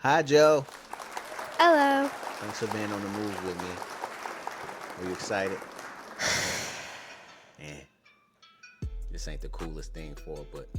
Hi, Joe. Hello. Thanks for being on the move with me. Are you excited? Eh, this ain't the coolest thing for her, but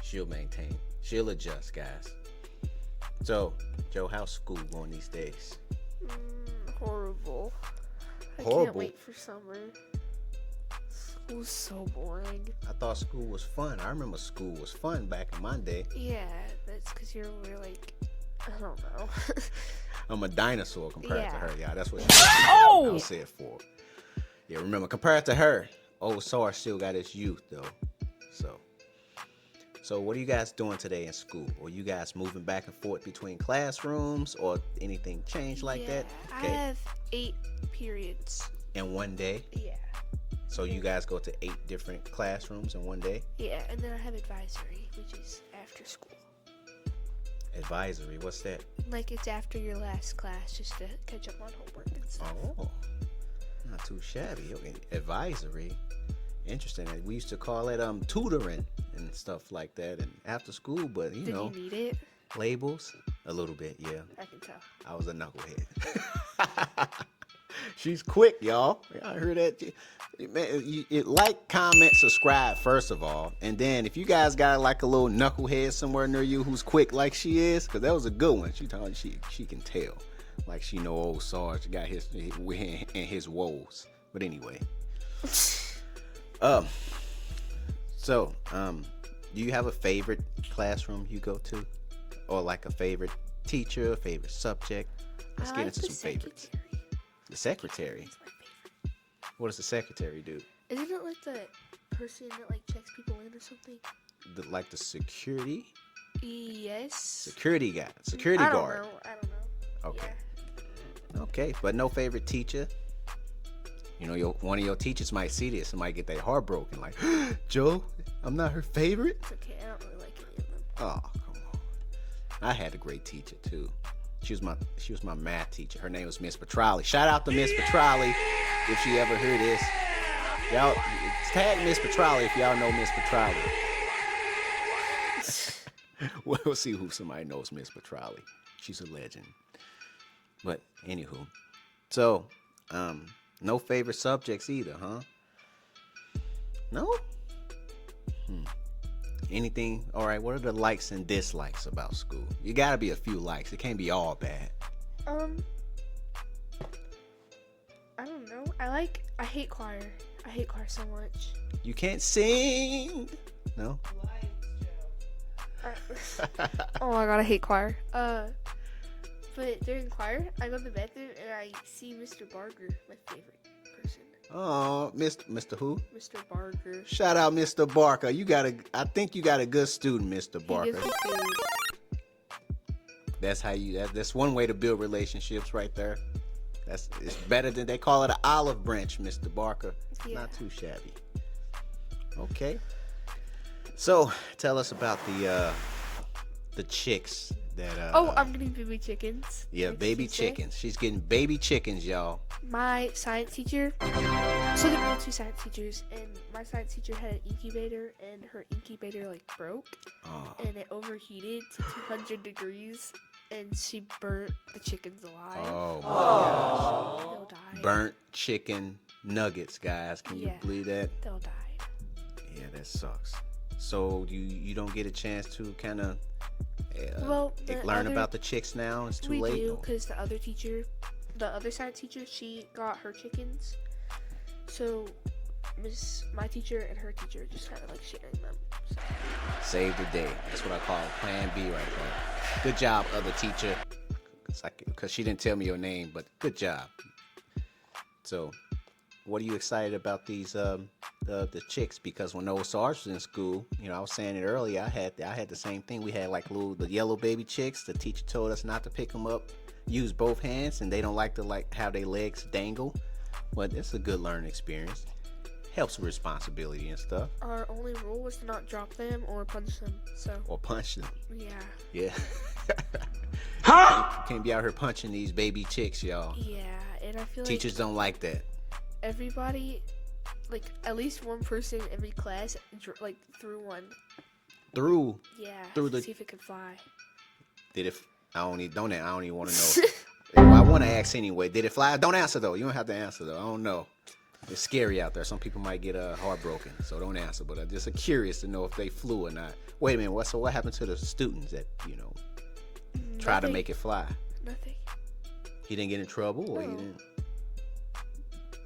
she'll maintain. She'll adjust, guys. So, Joe, how's school going these days? Horrible. I can't Horrible? wait for summer. School's so boring. I thought school was fun. I remember school was fun back in my day. Yeah, that's because we're like, I don't know. I'm a dinosaur compared to Yeah. her, y'all. That's what Oh! I'll say it for. Yeah, remember, compared to her, old Sarge still got his youth, though. So what are you guys doing today in school? Are you guys moving back and forth between classrooms or anything changed like that? I have 8 periods. In one day? Yeah. So you guys go to 8 different classrooms in one day? Yeah, and then I have advisory, which is after school. Advisory, what's that? Like, it's after your last class, just to catch up on homework and stuff. Oh, not too shabby. Okay. Advisory. Interesting. We used to call it tutoring and stuff like that and after school, but Did you need it? labels a little bit, yeah. I can tell. I was a knucklehead. She's quick, y'all. I heard that. Man, like, comment, subscribe first of all, and then if you guys got like a little knucklehead somewhere near you who's quick like she is, because that was a good one. She told me she can tell, like she know old Sarge got his and his woes. But anyway, do you have a favorite classroom you go to, or like a favorite teacher, a favorite subject? Let's get into some favorites. The secretary. It's my favorite. What does the secretary do? Isn't it like the person that like checks people in or something? Like the security? Yes. Security guy. Security guard. I don't know. Okay. Yeah. Okay, but no favorite teacher? You know, one of your teachers might see this and might get their heart broken. Like, Joe, I'm not her favorite? It's okay. I don't really like any of them. Oh, come on. I had a great teacher, too. She was my math teacher. Her name was Miss Petrali. Shout out to Miss Petrali if she ever heard this. Y'all tag Miss Petrali if y'all know Miss Petrali. We'll see who somebody knows Miss Petrali. She's a legend. But anywho, so no favorite subjects either, huh? No? Anything? All right, what are the likes and dislikes about school? You gotta be a few likes. It can't be all bad. I don't know. I hate choir. I hate choir so much. You can't sing. No? Oh my god, I hate choir. But during choir, I go to the bathroom and I see Mr. Barger, my favorite person. Oh, Mr. Who? Mr. Barger. Shout out Mr. Barker. I think you got a good student, Mr. He Barker. gives me food. That's one way to build relationships right there. It's better than they call it an olive branch, Mr. Barker. Yeah. Not too shabby. Okay. So tell us about the chicks that Oh, I'm getting baby chickens. yeah, like baby she said. chickens. She's getting baby chickens, y'all. My science teacher, so there were 2 science teachers, and my science teacher had an incubator, and her incubator like broke, Oh, and it overheated to 200 degrees, and she burnt the chickens alive. oh my They'll die. gosh. Burnt chicken nuggets, guys. Can you Yeah. believe that? They'll die. Yeah, that sucks. So you don't get a chance to kind of Well, the learn other- about the chicks now. It's too We late. do, because the other science teacher, she got her chickens. So, my teacher and her teacher just kind of like sharing them. So. Save the day. That's what I call Plan B right there. Good job, other teacher. Because she didn't tell me your name, but good job. So, what are you excited about these the chicks? Because when old Sarge was in school, you know, I was saying it earlier. I had the same thing. We had like the yellow baby chicks. The teacher told us not to pick them up, use both hands, and they don't like to have their legs dangle. But it's a good learning experience. Helps with responsibility and stuff. Our only rule was to not drop them or punch them. So, Or punch them. yeah. Yeah. Can't be out here punching these baby chicks, y'all. Yeah, and I feel Teachers don't like that. everybody, like at least one person in every class, threw one. Thru. Yeah. Through to the- see if it could fly. Did it? I don't even want to know. I want to ask anyway. Did it fly? Don't answer though. You don't have to answer though. I don't know. It's scary out there. Some people might get heartbroken, so don't answer. But I'm just curious to know if they flew or not. Wait a minute. What happened to the students that try to make it fly? Nothing. He didn't get in trouble, or he didn't.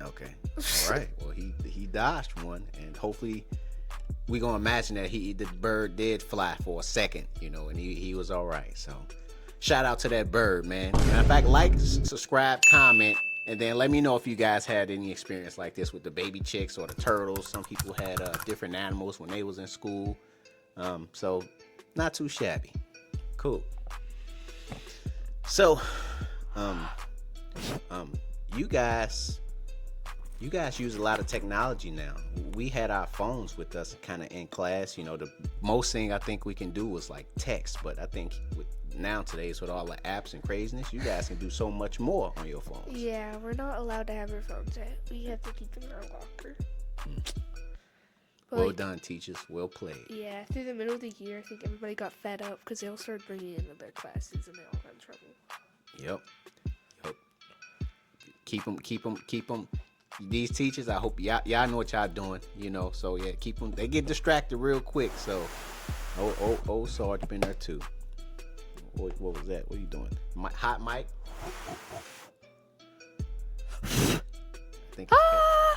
Okay. All right. Well, he dodged one, and hopefully, we gonna imagine that the bird did fly for a second, and he was all right. So, shout out to that bird, man. And in fact, like, subscribe, comment. And then let me know if you guys had any experience like this with the baby chicks or the turtles. Some people had different animals when they was in school. So not too shabby. Cool. So, you guys use a lot of technology now. We had our phones with us kind of in class. The most thing I think we can do was like text, but I think nowadays with all the apps and craziness, you guys can do so much more on your phones. Yeah, we're not allowed to have our phones out. We have to keep them in our locker. Well done, teachers. Well played. Yeah, through the middle of the year, I think everybody got fed up because they all started bringing it into their classes and they all got in trouble. Yep. Keep them. These teachers, I hope y'all know what y'all doing, So yeah, keep them. They get distracted real quick. So, Sarge been there too. What was that? What are you doing? Hot mic? I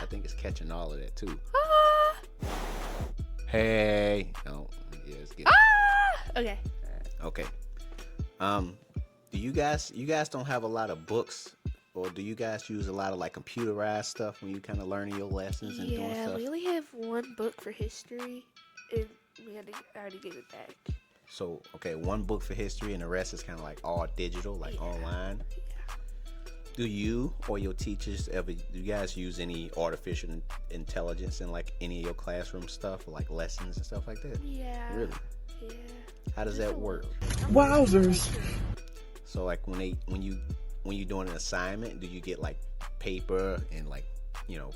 think it's catching all of that too. Hey. Oh, yeah, let's get it. Okay. Okay. Do you guys don't have a lot of books, or do you guys use a lot of like computerized stuff when you kind of learning your lessons and doing stuff? Yeah, we only have one book for history, and I already gave it back. So, okay, one book for history and the rest is kind of like all digital, like online. Yeah. Do you or your teachers do you guys use any artificial intelligence in like any of your classroom stuff, like lessons and stuff like that? Yeah. Really? Yeah. How does that work? Wowzers. So like when you're doing an assignment, do you get like paper and like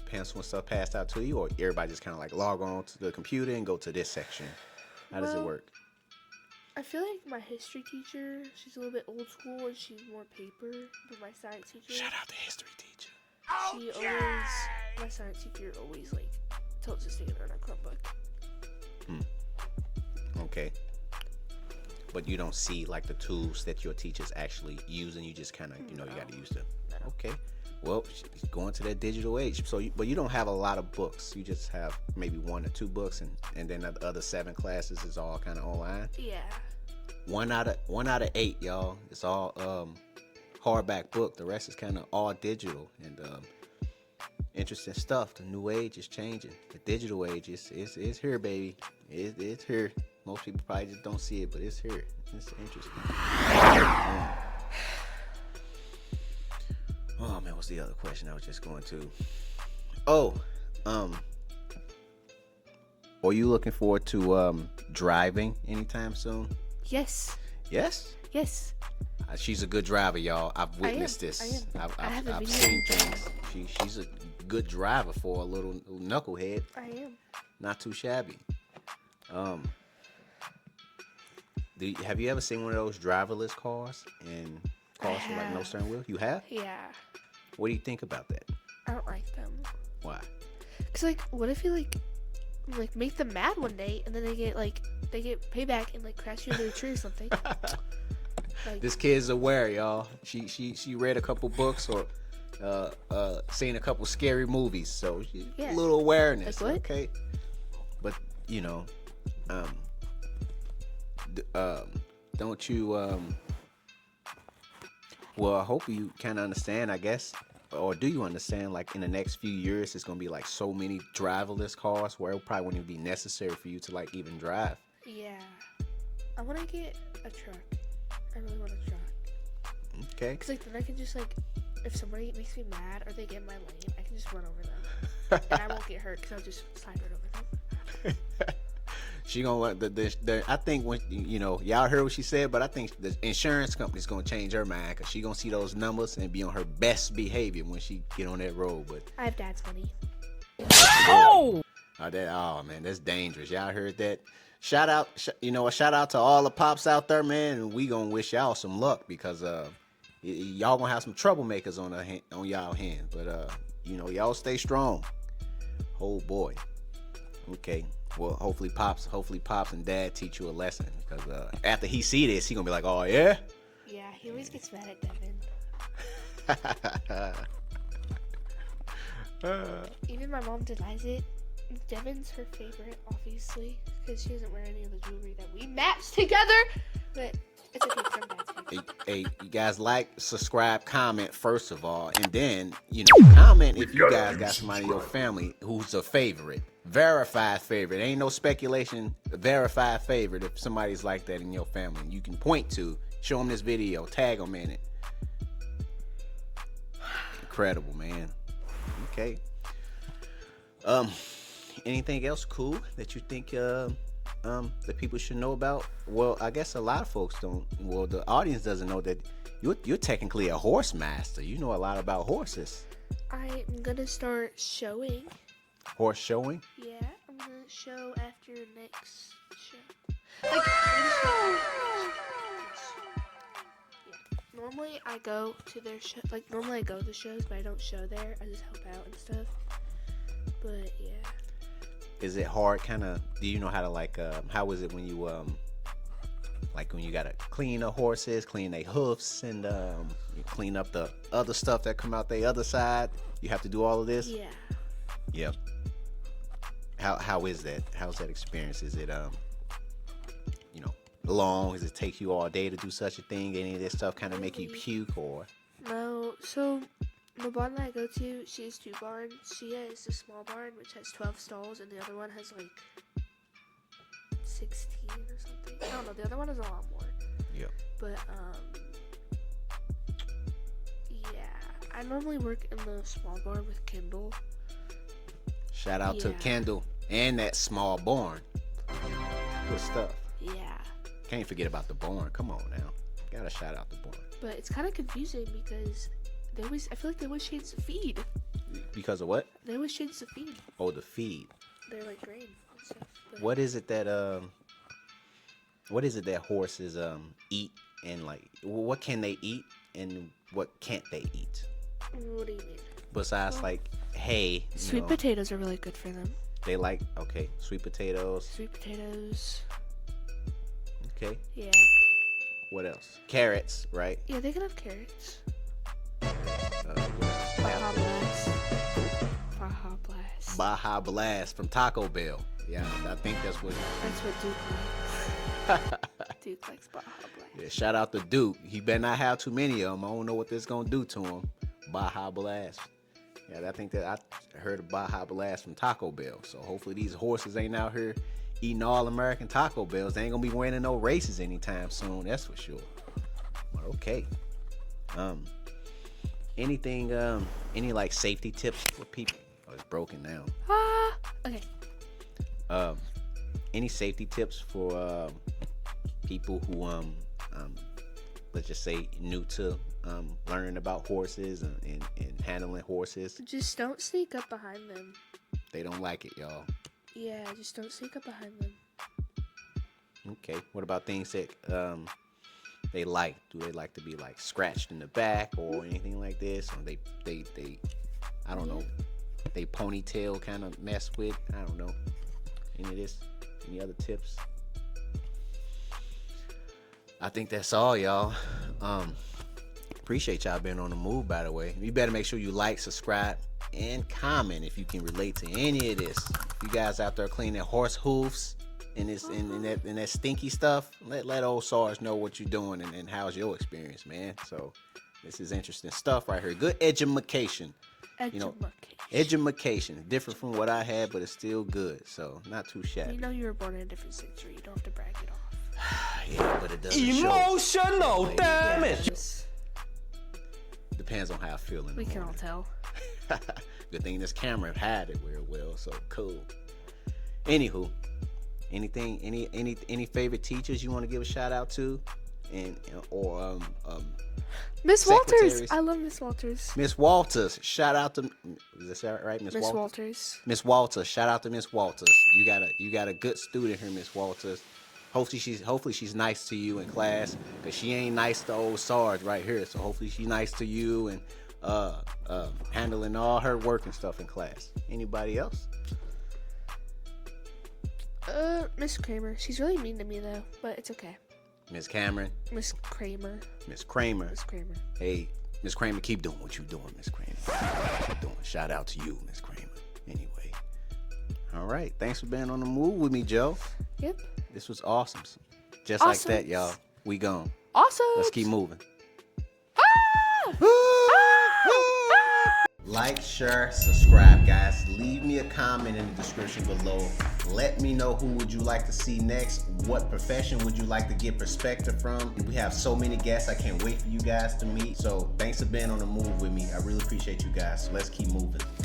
pencil and stuff passed out to you, or everybody just kind of like log on to the computer and go to this section? How does it work? I feel like my history teacher, she's a little bit old school and she's more paper, but my science teacher. Shout out the history teacher. My science teacher always like tells us to stay on our Chromebook. Okay. But you don't see like the tools that your teachers actually use, and you just kind of you got to use them. Okay. Well, she's going to that digital age. So, but you don't have a lot of books. You just have maybe 1 or 2 books, and then the other 7 classes is all kind of online. Yeah. 1 out of 8, y'all. It's all hardback book. The rest is kind of all digital, and interesting stuff. The new age is changing. The digital age is here, baby. It's here. Most people probably just don't see it, but it's here. It's interesting. Oh man, what's the other question I was just going to? Are you looking forward to driving anytime soon? Yes. Yes? Yes. She's a good driver, y'all. I've witnessed this. I've seen things. She's a good driver for a little knucklehead. I am. Not too shabby. Have you ever seen one of those driverless cars and cars with like no steering wheel? You have? Yeah. What do you think about that? I don't like them. Why? Cause like, what if you like make them mad one day and then they get payback and like crash you into a tree or something? Like, this kid's aware, y'all. She read a couple books or seen a couple scary movies, so she's a little awareness. Like what? Okay, but don't you well, I hope you kind of understand, I guess, or do you understand, like in the next few years it's gonna be like so many driverless cars where it probably wouldn't even be necessary for you to like even drive. Yeah, I want to get a truck. I really want a truck. Okay. Cause like then I can just like, if somebody makes me mad or they get in my lane, I can just run over them, and I won't get hurt because I'll just slide right over them. She gonna let the I think when y'all heard what she said, but I think the insurance company's gonna change her mind because she gonna see those numbers and be on her best behavior when she get on that road. But I have dad's money. Oh man, that's dangerous. Y'all heard that? shout out to all the pops out there, man. And we gonna wish y'all some luck because y'all gonna have some troublemakers on y'all hands. But y'all stay strong. Oh boy. Okay. Well, hopefully pops and dad teach you a lesson because after he see this, he gonna be like, oh yeah. Yeah, he always gets mad at Devin. Even my mom denies it. Devin's her favorite, obviously, because she doesn't wear any of the jewelry that we match together. But it's okay, because I'm Dad's favorite. Hey, you guys like, subscribe, comment first of all, and then comment if you guys got somebody in your family who's a favorite, verified favorite. Ain't no speculation. Verified favorite. If somebody's like that in your family, you can point to, show them this video, tag them in it. Incredible, man. Okay. Anything else cool that you think that people should know about? Well, I guess a lot of folks don't. Well, the audience doesn't know that you're technically a horse master. You know a lot about horses. I'm gonna start showing. Horse showing? Yeah, I'm gonna show after next show. Like, yeah. Normally I go to their show. Like, normally I go to the shows, but I don't show there. I just help out and stuff. But yeah. Is it hard? Do you know how to how is it when you when you gotta clean the horses, clean their hoofs, and you clean up the other stuff that come out the other side? You have to do all of this? Yeah. Yep. How is that? How's that experience? Is it long? Does it take you all day to do such a thing? Any of this stuff kind of make you puke or? No. So the barn that I go to, she has 2 barns. She has a small barn which has 12 stalls, and the other one has like 16 or something. I don't know. The other one has a lot more. Yep. But yeah, I normally work in the small barn with Kendall. Shout out to Kendall and that small barn. Good stuff. Yeah. Can't forget about the barn. Come on now. Gotta shout out the barn. But it's kind of confusing because I feel like they always change the feed. Because of what? They always change the feed. Oh, the feed. They're like grain and stuff. But what is it that horses eat, and what can they eat and what can't they eat? What do you mean? Besides hay. Sweet potatoes are really good for them. They sweet potatoes. Sweet potatoes. Okay. Yeah. What else? Carrots, right? Yeah, they can have carrots. What else? Baja Blast. Baja Blast. Baja Blast from Taco Bell. Yeah, I think that's what Duke likes. Duke likes Baja Blast. Yeah, shout out to Duke. He better not have too many of them. I don't know what this gonna do to him. Baja Blast. Yeah, I think that I heard of Baja Blast from Taco Bell. So hopefully these horses ain't out here eating all American Taco Bells. They ain't gonna be winning no races anytime soon. That's for sure. But okay. Anything? Any safety tips for people? Oh, it's broken now. Okay. Any safety tips for people who let's just say new to learning about horses and handling horses? Just don't sneak up behind them. They don't like it, y'all. Yeah, just don't sneak up behind them. Okay. What about things that they like? Do they like to be scratched in the back or anything like this? Or they I don't know. They ponytail kind of mess with? I don't know. Any of this? Any other tips? I think that's all, y'all. Appreciate y'all being on the move, by the way. You better make sure you like, subscribe, and comment if you can relate to any of this. If you guys out there cleaning horse hoofs and that stinky stuff, let old Sarge know what you're doing and how's your experience, man. So this is interesting stuff right here. Good edumacation. Edumacation. Different from what I had, but it's still good. So not too shabby. You know you were born in a different century. You don't have to brag it off. Yeah, but it doesn't Emotional show. damage. Depends on how I feel in the We can all morning. tell. Good thing this camera had it real well, so cool. Anywho, any favorite teachers you want to give a shout out to, or Miss Walters. secretaries. I love Miss Walters. Miss Walters, shout out to, is that right? Miss Walters. Miss Walters, shout out to Miss Walters. You got a good student here, Miss Walters. Hopefully she's nice to you in class, cause she ain't nice to old Sarge right here. So hopefully she's nice to you and handling all her work and stuff in class. Anybody else? Miss Kramer. She's really mean to me though, but it's okay. Miss Cameron. Miss Kramer. Miss Kramer. Miss Kramer. Hey, Miss Kramer, keep doing what you're doing, Miss Kramer. Keep what you're doing. Shout out to you, Miss Kramer. Anyway. All right. Thanks for being on the move with me, Joe. Yep. This was awesome. Just like that, y'all. We gone. Awesome. Let's keep moving. Like, share, subscribe, guys. Leave me a comment in the description below. Let me know who would you like to see next. What profession would you like to get perspective from? We have so many guests. I can't wait for you guys to meet. So thanks for being on the move with me. I really appreciate you guys. So let's keep moving.